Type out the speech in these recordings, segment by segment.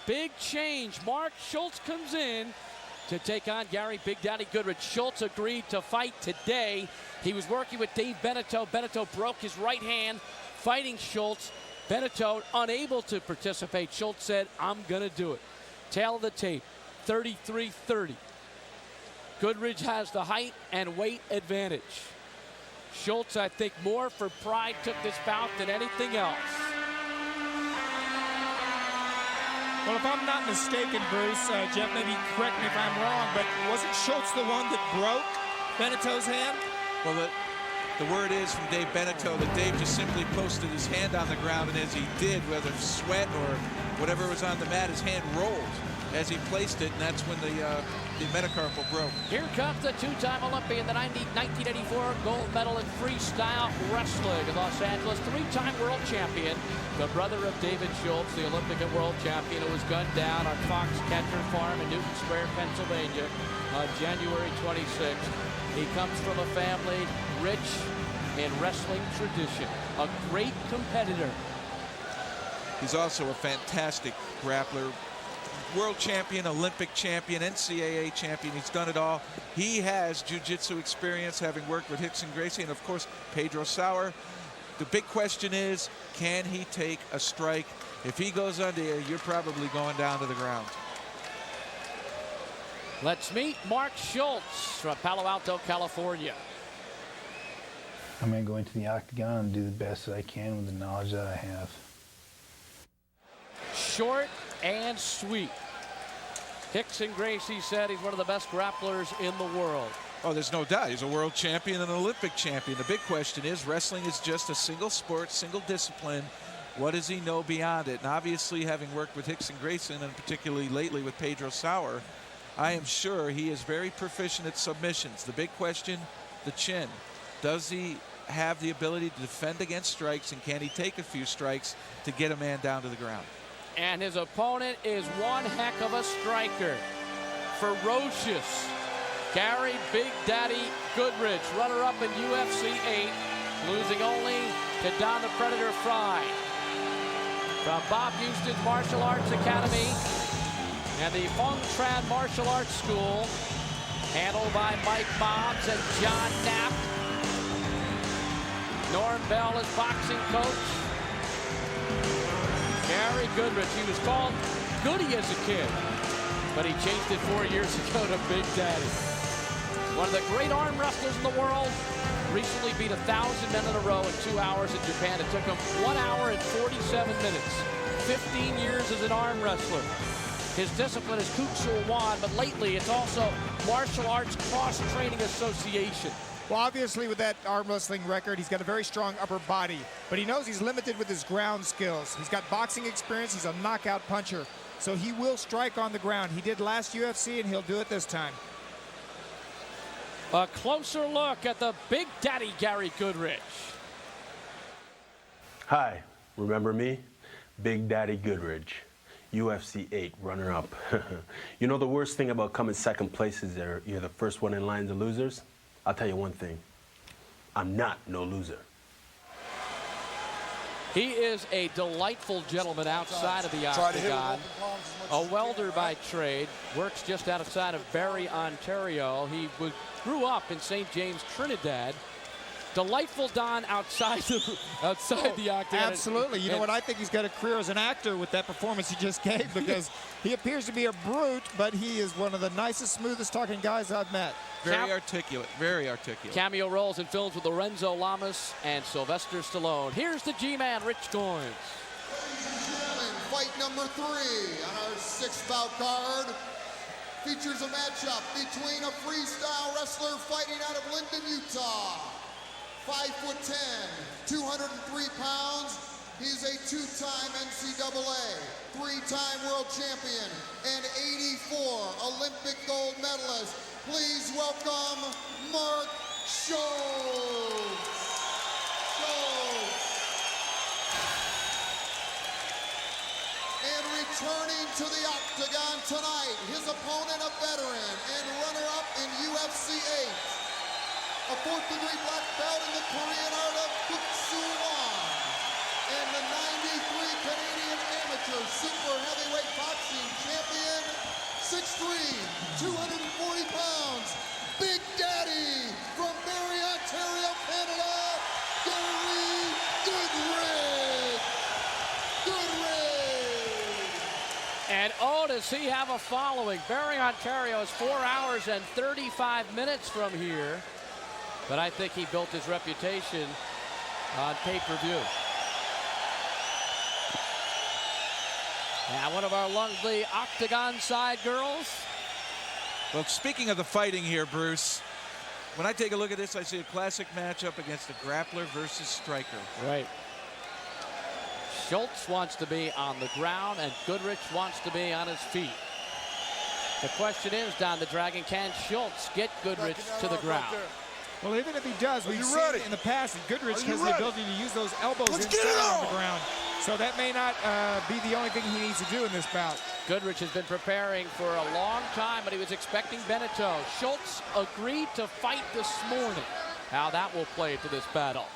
big change. Mark Schultz comes in to take on Gary Big Daddy Goodridge. Schultz agreed to fight today. He was working with Dave Beneteau. Beneteau broke his right hand fighting Schultz. Beneteau unable to participate. Schultz said, I'm going to do it. Tail of the tape, 33-30. Goodridge has the height and weight advantage. Schultz, I think, more for pride took this bout than anything else. Well, if I'm not mistaken, Bruce, Jeff, maybe correct me if I'm wrong, but wasn't Schultz the one that broke Beneteau's hand? Well, the word is from Dave Beneteau that Dave just simply posted his hand on the ground, and as he did, whether sweat or whatever was on the mat, his hand rolled as he placed it, and that's when the metacarpal broke. Here comes the two-time Olympian, the 1984 gold medal in freestyle wrestling in Los Angeles, three-time world champion, the brother of David Schultz, the Olympic and world champion, who was gunned down on Fox Catcher Farm in Newton Square, Pennsylvania on January 26th. He comes from a family rich in wrestling tradition, a great competitor. He's also a fantastic grappler. World champion, Olympic champion, NCAA champion. He's done it all. He has jiu-jitsu experience, having worked with Rickson Gracie and, of course, Pedro Sauer. The big question is, can he take a strike? If he goes under you, you're probably going down to the ground. Let's meet Mark Schultz from Palo Alto, California. I'm going to go into the octagon and do the best that I can with the knowledge that I have. Short and sweet. Rickson Gracie said he's one of the best grapplers in the world. Oh, there's no doubt. He's a world champion and an Olympic champion. The big question is, wrestling is just a single sport, single discipline. What does he know beyond it? And obviously, having worked with Rickson Gracie and particularly lately with Pedro Sauer, I am sure he is very proficient at submissions. The big question, the chin. Does he have the ability to defend against strikes, and can he take a few strikes to get a man down to the ground? And his opponent is one heck of a striker. Ferocious. Gary Big Daddy Goodridge, runner-up in UFC 8, losing only to Don the Predator Fry. From Bob Houston's Martial Arts Academy and the Fung Tran Martial Arts School, handled by Mike Mobbs and John Knapp. Norm Bell is boxing coach. Gary Goodridge, he was called Goody as a kid, but he changed it 4 years ago to Big Daddy. One of the great arm wrestlers in the world, recently beat 1,000 men in a row in 2 hours in Japan. It took him 1 hour and 47 minutes. 15 years as an arm wrestler. His discipline is Kuksul Wan, but lately it's also Martial Arts Cross Training Association. Well, obviously with that arm wrestling record, he's got a very strong upper body, but he knows he's limited with his ground skills. He's got boxing experience, he's a knockout puncher, so he will strike on the ground. He did last UFC, and he'll do it this time. A closer look at the Big Daddy Gary Goodridge. Hi, remember me? Big Daddy Goodridge, UFC 8 runner-up. You know the worst thing about coming second place is that you're the first one in line to losers? I'll tell you one thing, I'm not no loser. He is a delightful gentleman outside of the octagon. A welder by trade, works just outside of Barrie, Ontario. He grew up in St. James, Trinidad. Delightful Don outside the octagon. Absolutely. You know what? I think he's got a career as an actor with that performance he just gave, because he appears to be a brute, but he is one of the nicest, smoothest talking guys I've met. Very articulate, very articulate. Cameo roles in films with Lorenzo Lamas and Sylvester Stallone. Here's the G-Man, Rich Goins. Fight number 3 on our 6th bout card features a matchup between a freestyle wrestler fighting out of Linden, Utah. 5'10", 203 pounds. He's a 2-time NCAA, 3-time world champion, and 84 Olympic gold medalist. Please welcome Mark Schultz. And returning to the octagon tonight, his opponent, a veteran and runner-up in UFC 8. A 4th-degree black belt in the Korean art of Kuksul Wan, and the 93 Canadian amateur super heavyweight boxing And oh, does he have a following? Barry, Ontario is 4 hours and 35 minutes from here. But I think he built his reputation on pay-per-view. Now, one of our lovely octagon side girls. Well, speaking of the fighting here, Bruce, when I take a look at this, I see a classic matchup against a grappler versus striker. Right. Schultz wants to be on the ground, and Goodridge wants to be on his feet. The question is, Don the Dragon, can Schultz get Goodridge to the ground? Well, even if he does, we've seen in the past that Goodridge has the ability to use those elbows inside on the ground. So that may not be the only thing he needs to do in this bout. Goodridge has been preparing for a long time, but he was expecting Beneteau. Schultz agreed to fight this morning. How that will play into this battle.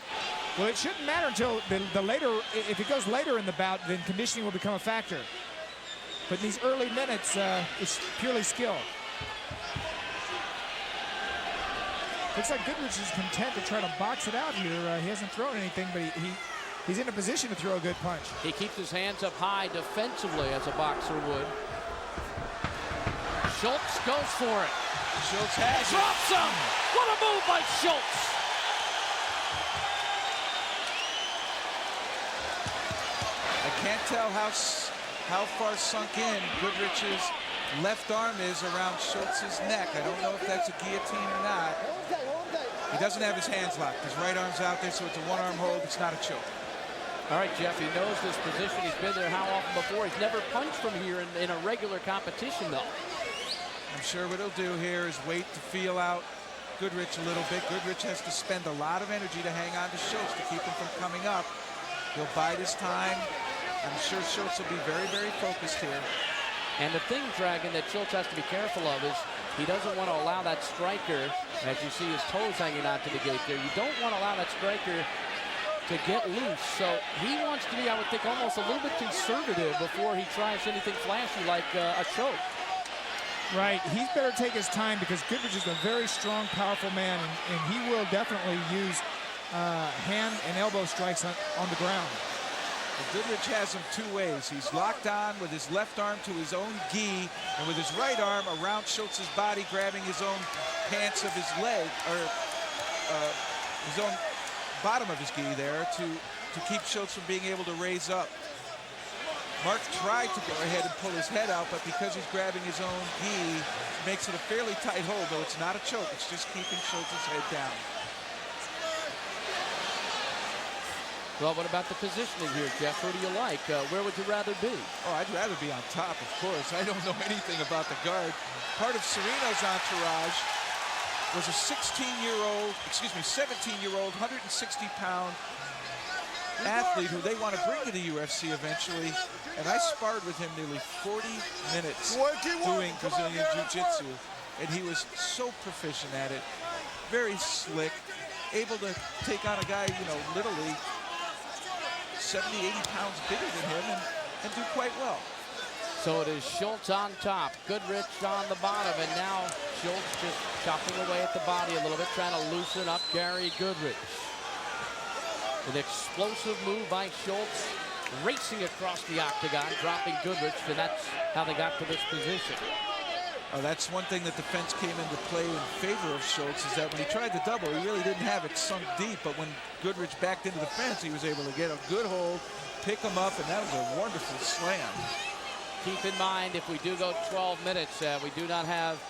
Well, it shouldn't matter until the later, if it goes later in the bout, then conditioning will become a factor. But in these early minutes, it's purely skill. Looks like Goodridge is content to try to box it out here. He hasn't thrown anything, but he's in a position to throw a good punch. He keeps his hands up high defensively as a boxer would. Schultz goes for it. Schultz has it. Drops him. What a move by Schultz. I can't tell how far sunk in Goodrich's left arm is around Schultz's neck. I don't know if that's a guillotine or not. He doesn't have his hands locked. His right arm's out there, so it's a one-arm hold. It's not a choke. All right, Jeff, he knows this position. He's been there how often before? He's never punched from here in a regular competition, though. I'm sure what he'll do here is wait to feel out Goodridge a little bit. Goodridge has to spend a lot of energy to hang on to Schultz to keep him from coming up. He'll bide his time. I'm sure Schultz will be very, very focused here. And the thing, Dragon, that Schultz has to be careful of is he doesn't want to allow that striker, as you see his toes hanging onto the gate there, you don't want to allow that striker to get loose. So he wants to be, I would think, almost a little bit conservative before he tries anything flashy like a choke. Right, he's better take his time because Goodridge is a very strong, powerful man, and he will definitely use hand and elbow strikes on the ground. Goodridge has him two ways. He's locked on with his left arm to his own gi, and with his right arm around Schultz's body, grabbing his own pants of his leg, or his own bottom of his gi there to keep Schultz from being able to raise up. Mark tried to go ahead and pull his head out, but because he's grabbing his own gi, makes it a fairly tight hold, though it's not a choke. It's just keeping Schultz's head down. Well, what about the positioning here, Jeff? Who do you like? Where would you rather be? Oh, I'd rather be on top, of course. I don't know anything about the guard. Part of Sereno's entourage was a 17-year-old, 160-pound athlete who they want to bring to the UFC eventually. And I sparred with him nearly 40 minutes doing Brazilian Jiu-Jitsu. And he was so proficient at it, very slick, able to take on a guy, literally 70, 80 pounds bigger than him and do quite well. So it is Schultz on top, Goodridge on the bottom, and now Schultz just chopping away at the body a little bit, trying to loosen up Gary Goodridge. An explosive move by Schultz, racing across the octagon, dropping Goodridge, and that's how they got to this position. Oh, that's one thing that the fence came into play in favor of Schultz, is that when he tried to double, he really didn't have it sunk deep, but when Goodridge backed into the fence, he was able to get a good hold, pick him up, and that was a wonderful slam. Keep in mind, if we do go 12 minutes, we do not have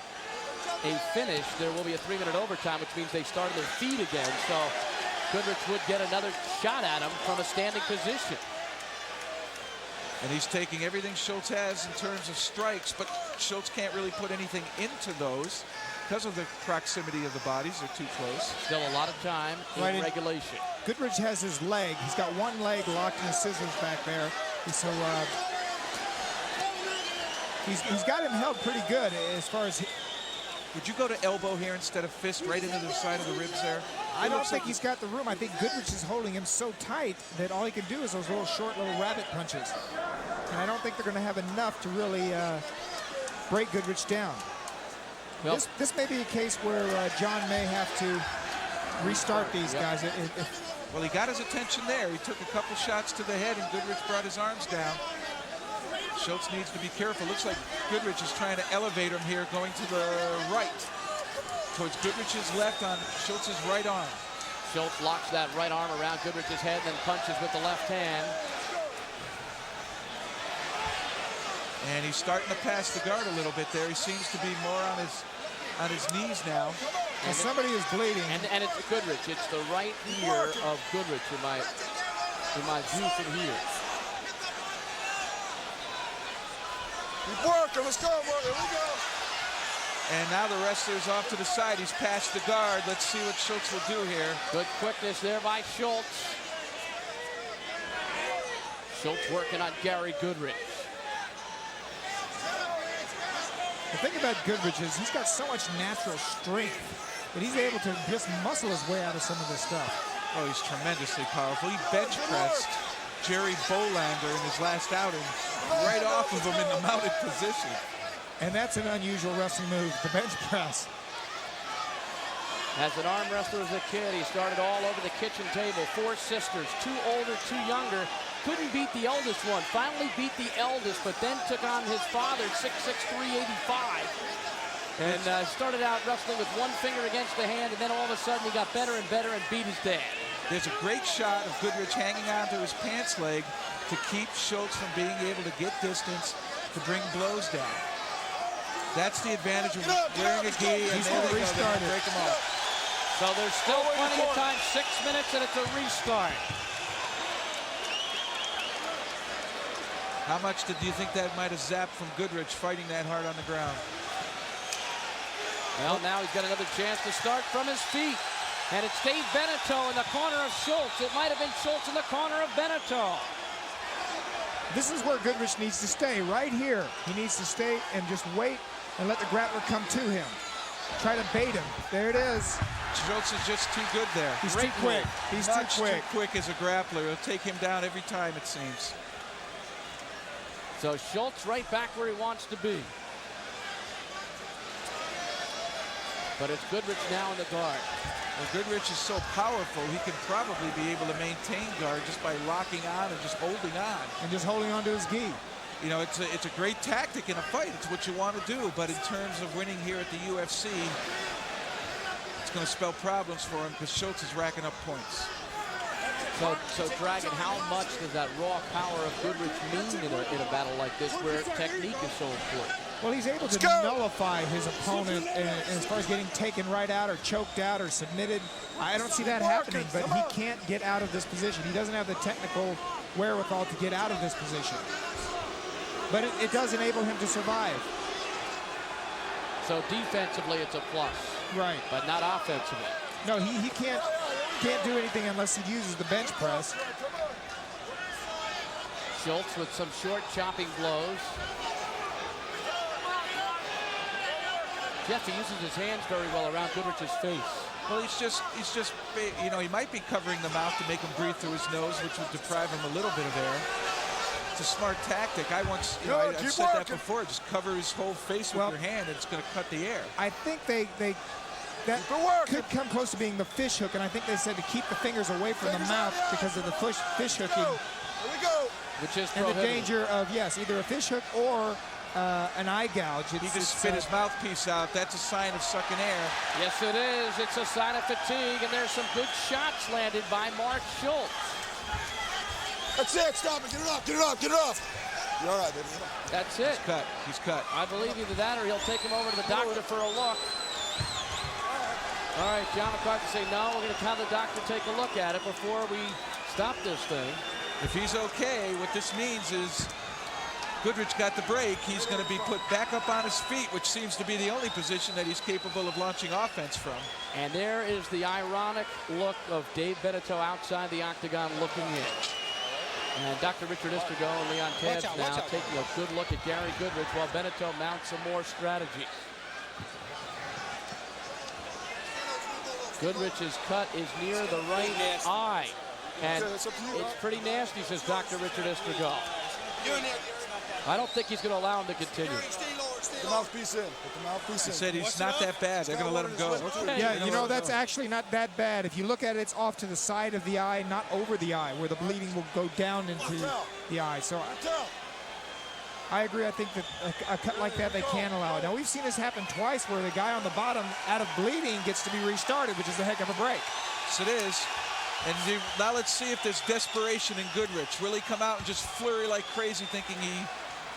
a finish. There will be a 3-minute overtime, which means they start on their feet again, so Goodridge would get another shot at him from a standing position. And he's taking everything Schultz has in terms of strikes, but Schultz can't really put anything into those because of the proximity of the bodies. They're too close. Still a lot of time in regulation. Goodridge has his leg. He's got one leg locked in his scissors back there. So he's got him held pretty good as far as... Would you go to elbow here instead of fist right into the side of the ribs there? I don't think he's got the room. I think Goodridge is holding him so tight that all he can do is those little short rabbit punches. And I don't think they're going to have enough to really break Goodridge down. Well, this may be a case where John may have to restart these guys. Well, he got his attention there. He took a couple shots to the head, and Goodridge brought his arms down. Schultz needs to be careful. Looks like Goodridge is trying to elevate him here, going to the right. Towards Goodridge's left on Schultz's right arm. Schultz locks that right arm around Goodridge's head, then punches with the left hand. And he's starting to pass the guard a little bit there. He seems to be more on his knees now. And somebody is bleeding. And it's Goodridge. It's the right ear of Goodridge in my view from here. Keep working. Let's go. Here we go. And now the wrestler's off to the side. He's past the guard. Let's see what Schultz will do here. Good quickness there by Schultz. Schultz working on Gary Goodridge. The thing about Goodridge is he's got so much natural strength that he's able to just muscle his way out of some of this stuff. Oh, he's tremendously powerful. He bench pressed Jerry Bolander in his last outing right off of him in the mounted position. And that's an unusual wrestling move, the bench press. As an arm wrestler as a kid, he started all over the kitchen table. 4 sisters, 2 older, 2 younger. Couldn't beat the eldest one. Finally beat the eldest, but then took on his father, 6'6", 385. And started out wrestling with one finger against the hand, and then all of a sudden he got better and better and beat his dad. There's a great shot of Goodridge hanging onto his pants leg to keep Schultz from being able to get distance to bring blows down. That's the advantage of wearing a gi, and there they go, they break him off. So there's still plenty of time, 6 minutes, and it's a restart. How much do you think that might have zapped from Goodridge fighting that hard on the ground? Well, now he's got another chance to start from his feet. And it's Dave Beneteau in the corner of Schultz. It might have been Schultz in the corner of Beneteau. This is where Goodridge needs to stay, right here. He needs to stay and just wait and let the grappler come to him. Try to bait him. There it is. Schultz is just too good there. He's too quick. He's too quick. Too quick as a grappler. He'll take him down every time, it seems. So Schultz right back where he wants to be. But it's Goodridge now in the guard. Well, Goodridge is so powerful, he can probably be able to maintain guard just by locking on and just holding on. And just holding on to his gi. You know, it's a great tactic in a fight. It's what you want to do. But in terms of winning here at the UFC, it's going to spell problems for him because Schultz is racking up points. So Dragon, how much does that raw power of Goodridge mean in a battle like this where technique is so important? Well, he's able to nullify his opponent as far as getting taken right out or choked out or submitted. I don't see that happening, but he can't get out of this position. He doesn't have the technical wherewithal to get out of this position. But it does enable him to survive. So defensively, it's a plus. Right. But not offensively. No, he can't do anything unless he uses the bench press. Schultz with some short chopping blows. Jeff, he uses his hands very well around Goodridge's face. Well, he's just, you know, he might be covering the mouth to make him breathe through his nose, which would deprive him a little bit of air. It's a smart tactic. I once, you know, I've said that before. Just cover his whole face with your hand, and it's going to cut the air. I think that could come close to being the fish hook, and I think they said to keep the fingers away from the mouth because of the fish hooking. Here we go. Which is and the danger of, yes, either a fish hook or an eye gouge. He just spit his mouthpiece out. That's a sign of sucking air. Yes, it is. It's a sign of fatigue, and there's some good shots landed by Mark Schultz. That's it. Stop it. Get it off. Get it off. Get it off. You're all right, baby. That's it. He's cut. He's cut. I believe either that or he'll take him over to the doctor for a look. All right, John McCarthy say, no, we're going to have the doctor take a look at it before we stop this thing. If he's okay, what this means is Goodridge got the break. He's going to be put back up on his feet, which seems to be the only position that he's capable of launching offense from. And there is the ironic look of Dave Beneteau outside the octagon looking in. And Dr. Richard Istergo and Leon Tabbs now taking a good look at Gary Goodridge while Beneteau mounts some more strategies. Goodrich's cut is near the right eye. And it's pretty nasty, says Dr. Richard Istergo. I don't think he's going to allow him to continue. Put the mouthpiece in. Put the mouthpiece in. He said he's not that bad. They're going to let him go. Yeah, you know, that's actually not that bad. If you look at it, it's off to the side of the eye, not over the eye, where the bleeding will go down into the eye. So I agree. I think that a cut like that, they can allow it. Now, we've seen this happen twice where the guy on the bottom, out of bleeding, gets to be restarted, which is a heck of a break. Yes, it is. And now let's see if there's desperation in Goodridge. Will he come out and just flurry like crazy thinking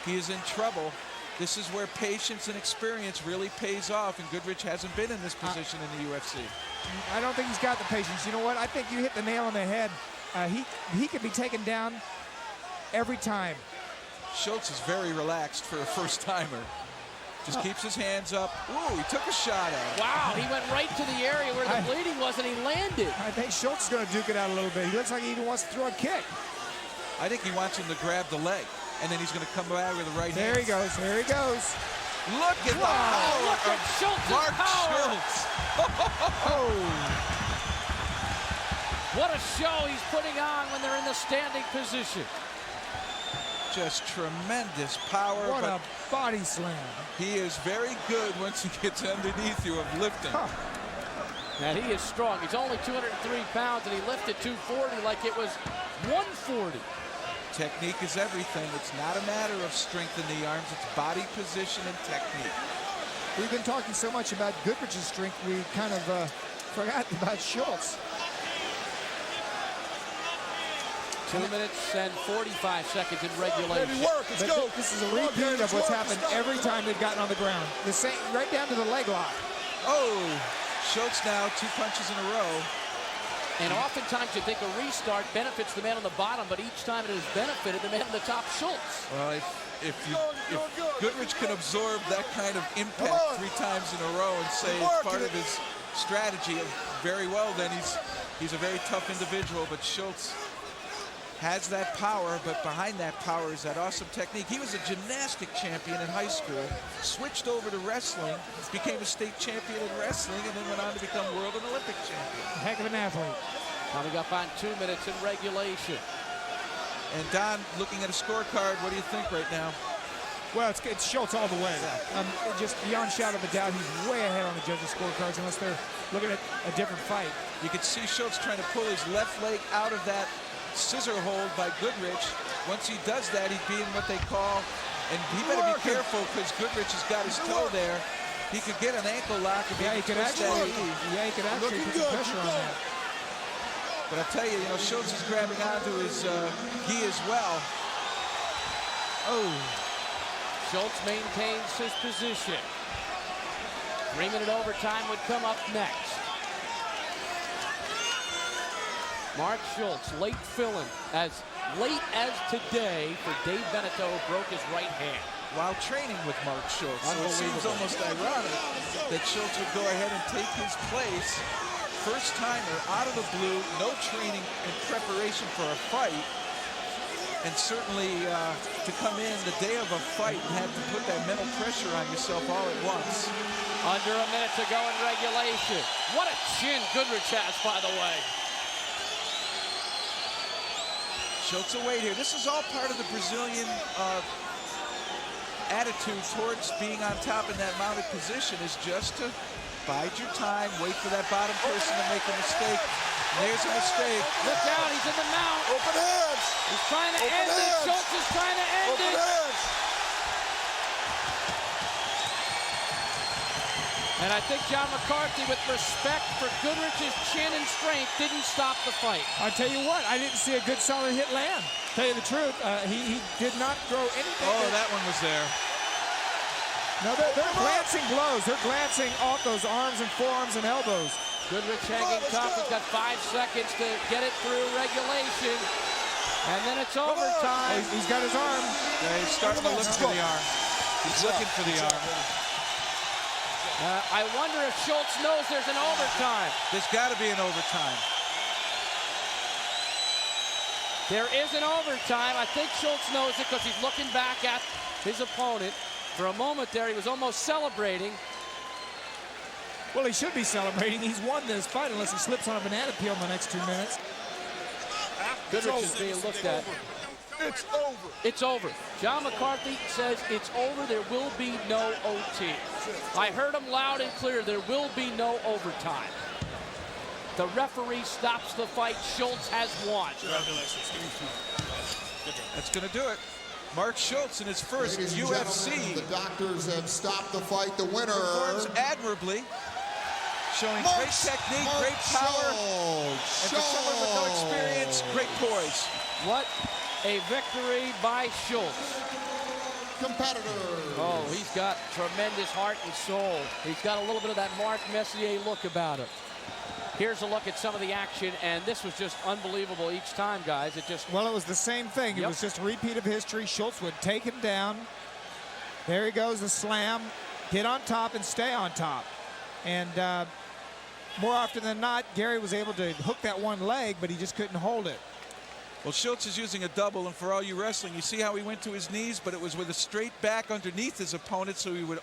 he is in trouble? This is where patience and experience really pays off, and Goodridge hasn't been in this position in the UFC. I don't think he's got the patience. You know what? I think you hit the nail on the head. He could be taken down every time. Schultz is very relaxed for a first-timer. Just keeps his hands up. Ooh, he took a shot at him. Wow, he went right to the area where the bleeding was, and he landed. I think Schultz is going to duke it out a little bit. He looks like he even wants to throw a kick. I think he wants him to grab the leg, and then he's going to come back with the right hand. There he goes. There he goes. Look at the power Look at Schultz's Mark power. Schultz. What a show he's putting on when they're in the standing position. Just tremendous power. What a body slam. He is very good once he gets underneath you of lifting. And he is strong. He's only 203 pounds, and he lifted 240 like it was 140. Technique is everything. It's not a matter of strength in the arms. It's body position and technique. We've been talking so much about Goodridge's strength, we kind of forgot about Schultz. 2 minutes and 45 seconds in regulation. Let's go. This is a repeat of what's happened every time they've gotten on the ground. The same, right down to the leg lock. Oh, Schultz now 2 punches in a row. And oftentimes you think a restart benefits the man on the bottom, but each time it has benefited the man on the top, Schultz. Well, if Goodridge can absorb that kind of impact 3 times in a row and say it's part of his strategy, very well, then he's a very tough individual. But Schultz has that power, but behind that power is that awesome technique. He was a gymnastic champion in high school, switched over to wrestling, became a state champion in wrestling, and then went on to become world and Olympic champion. Heck of an athlete. Coming up on 2 minutes in regulation. And Don, looking at a scorecard, what do you think right now? Well, it's Schultz all the way. Just beyond shadow of a doubt, he's way ahead on the judges' scorecards unless they're looking at a different fight. You could see Schultz trying to pull his left leg out of that scissor hold by Goodridge. Once he does that, he'd be in what they call, and he better be careful because Goodridge has got his toe there. He could get an ankle lock. If he could actually put some pressure on that. But I'll tell you, Schultz is grabbing onto his gi as well. Oh. Schultz maintains his position. 3-minute overtime would come up next. Mark Schultz, late fill-in, as late as today for Dave Beneteau, who broke his right hand. While training with Mark Schultz. So it seems almost ironic that Schultz would go ahead and take his place. First timer out of the blue, no training and preparation for a fight. And certainly to come in the day of a fight and have to put that mental pressure on yourself all at once. Under a minute to go in regulation. What a chin Goodridge has, by the way. Schultz away here. This is all part of the Brazilian attitude towards being on top in that mounted position, is just to bide your time, wait for that bottom person to make a mistake. And there's a mistake. Look out, he's in the mount. Open hands. He's trying to end it. Schultz is trying to end it. Hands. And I think John McCarthy, with respect for Goodridge's chin and strength, didn't stop the fight. I'll tell you what, I didn't see a good solid hit land. Tell you the truth, he did not throw anything. Oh, that one was there. No, they're glancing blows. They're glancing off those arms and forearms and elbows. Goodridge hanging tough. He's got 5 seconds to get it through regulation. And then it's overtime. He's got his arm. Yeah, he's starting to look for the arm. He's looking for the arm. I wonder if Schultz knows there's an overtime. There's got to be an overtime. There is an overtime. I think Schultz knows it because he's looking back at his opponent. For a moment there, he was almost celebrating. Well, he should be celebrating. He's won this fight unless he slips on a banana peel in the next 2 minutes. Goodridge is being looked at. It's over. It's over. John McCarthy says it's over. There will be no OT. I heard him loud and clear. There will be no overtime. The referee stops the fight. Schultz has won. That's going to do it. Mark Schultz in his first Ladies and UFC gentlemen, the doctors have stopped the fight. The winner, performs admirably, showing Mark great technique, great power, and for someone with no experience, great poise. What a victory by Schultz. Competitor. Oh, he's got tremendous heart and soul. He's got a little bit of that Mark Messier look about him. Here's a look at some of the action, and this was just unbelievable each time, guys. It just... Well, it was the same thing. It was just a repeat of history. Schultz would take him down. There he goes, the slam. Get on top and stay on top. And more often than not, Gary was able to hook that one leg, but he just couldn't hold it. Well, Schultz is using a double, and for all you wrestling, you see how he went to his knees, but it was with a straight back underneath his opponent, so he would